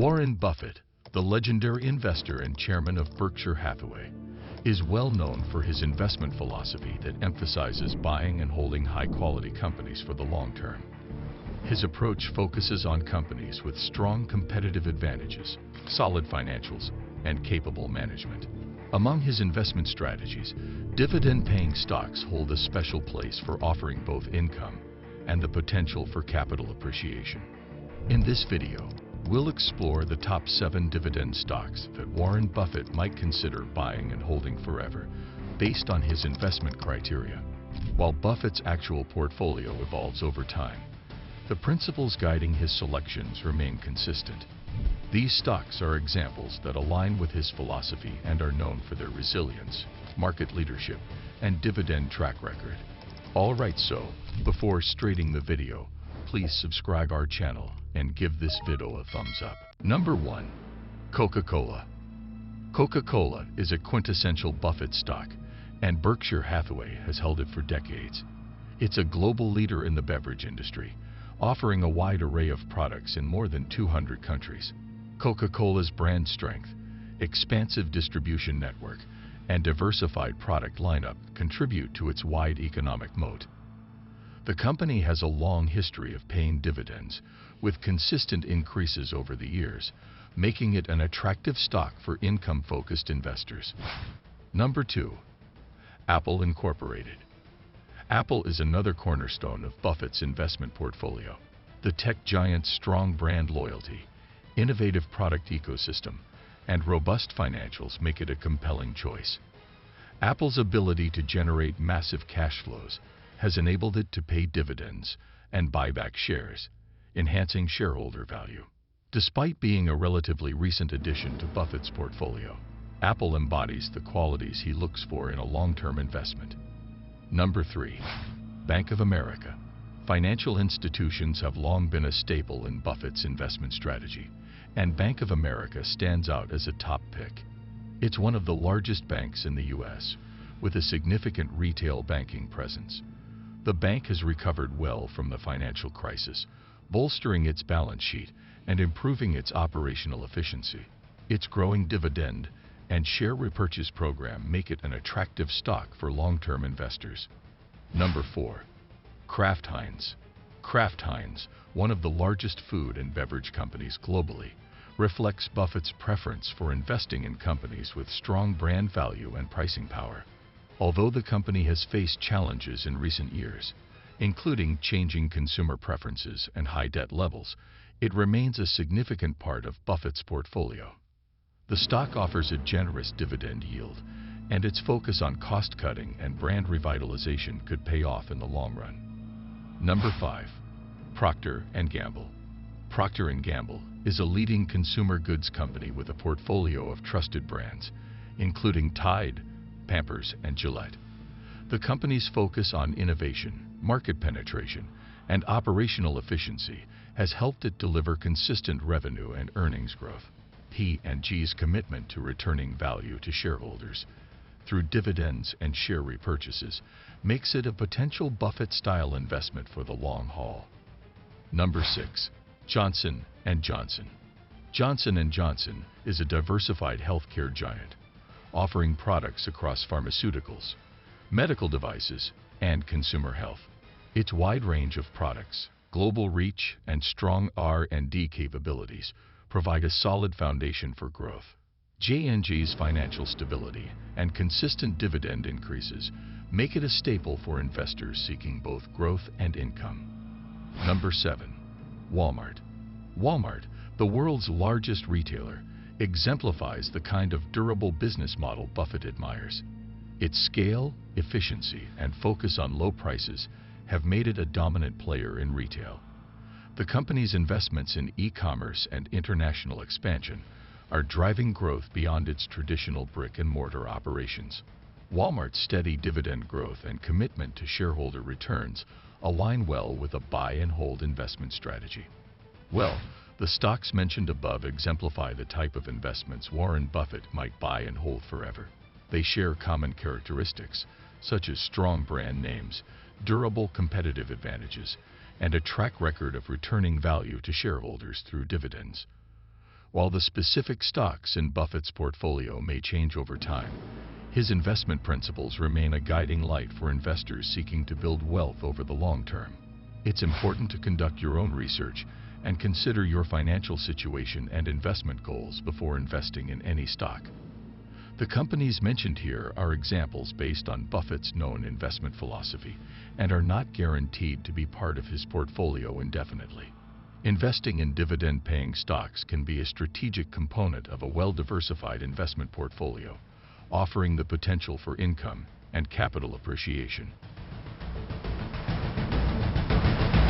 Warren Buffett, the legendary investor and chairman of Berkshire Hathaway, is well known for his investment philosophy that emphasizes buying and holding high-quality companies for the long term. His approach focuses on companies with strong competitive advantages, solid financials, and capable management. Among his investment strategies, dividend-paying stocks hold a special place for offering both income and the potential for capital appreciation. In this video, we'll explore the top 7 dividend stocks that Warren Buffett might consider buying and holding forever, based on his investment criteria. While Buffett's actual portfolio evolves over time, the principles guiding his selections remain consistent. These stocks are examples that align with his philosophy and are known for their resilience, market leadership, and dividend track record. Alright, so before starting the video, please subscribe our channel and give this video a thumbs up. Number 1. Coca-Cola. Coca-Cola is a quintessential Buffett stock, and Berkshire Hathaway has held it for decades. It's a global leader in the beverage industry, offering a wide array of products in more than 200 countries. Coca-Cola's brand strength, expansive distribution network, and diversified product lineup contribute to its wide economic moat. The company has a long history of paying dividends, with consistent increases over the years, making it an attractive stock for income-focused investors. Number 2. Apple Incorporated. Apple is another cornerstone of Buffett's investment portfolio. The tech giant's strong brand loyalty, innovative product ecosystem, and robust financials make it a compelling choice. Apple's ability to generate massive cash flows has enabled it to pay dividends and buy back shares, enhancing shareholder value. Despite being a relatively recent addition to Buffett's portfolio, Apple embodies the qualities he looks for in a long-term investment. Number 3. Bank of America. Financial institutions have long been a staple in Buffett's investment strategy, and Bank of America stands out as a top pick. It's one of the largest banks in the U.S., with a significant retail banking presence. The bank has recovered well from the financial crisis, bolstering its balance sheet and improving its operational efficiency. Its growing dividend and share repurchase program make it an attractive stock for long-term investors. Number 4. Kraft Heinz. Kraft Heinz, one of the largest food and beverage companies globally, reflects Buffett's preference for investing in companies with strong brand value and pricing power. Although the company has faced challenges in recent years, including changing consumer preferences and high debt levels, it remains a significant part of Buffett's portfolio. The stock offers a generous dividend yield, and its focus on cost-cutting and brand revitalization could pay off in the long run. Number 5. Procter & Gamble. Procter & Gamble is a leading consumer goods company with a portfolio of trusted brands, including Tide, Pampers, and Gillette. The company's focus on innovation, market penetration, and operational efficiency has helped it deliver consistent revenue and earnings growth. P&G's commitment to returning value to shareholders through dividends and share repurchases makes it a potential Buffett-style investment for the long haul. Number 6. Johnson & Johnson. Johnson & Johnson is a diversified healthcare giant, offering products across pharmaceuticals, medical devices, and consumer health. Its wide range of products, global reach, and strong R&D capabilities provide a solid foundation for growth. J&J's financial stability and consistent dividend increases make it a staple for investors seeking both growth and income. Number 7. Walmart. Walmart, the world's largest retailer, exemplifies the kind of durable business model Buffett admires. Its scale, efficiency, and focus on low prices have made it a dominant player in retail. The company's investments in e-commerce and international expansion are driving growth beyond its traditional brick-and-mortar operations. Walmart's steady dividend growth and commitment to shareholder returns align well with a buy-and-hold investment strategy. Well, the stocks mentioned above exemplify the type of investments Warren Buffett might buy and hold forever. They share common characteristics, such as strong brand names, durable competitive advantages, and a track record of returning value to shareholders through dividends. While the specific stocks in Buffett's portfolio may change over time, his investment principles remain a guiding light for investors seeking to build wealth over the long term. It's important to conduct your own research and consider your financial situation and investment goals before investing in any stock. The companies mentioned here are examples based on Buffett's known investment philosophy and are not guaranteed to be part of his portfolio indefinitely. Investing in dividend-paying stocks can be a strategic component of a well-diversified investment portfolio, offering the potential for income and capital appreciation.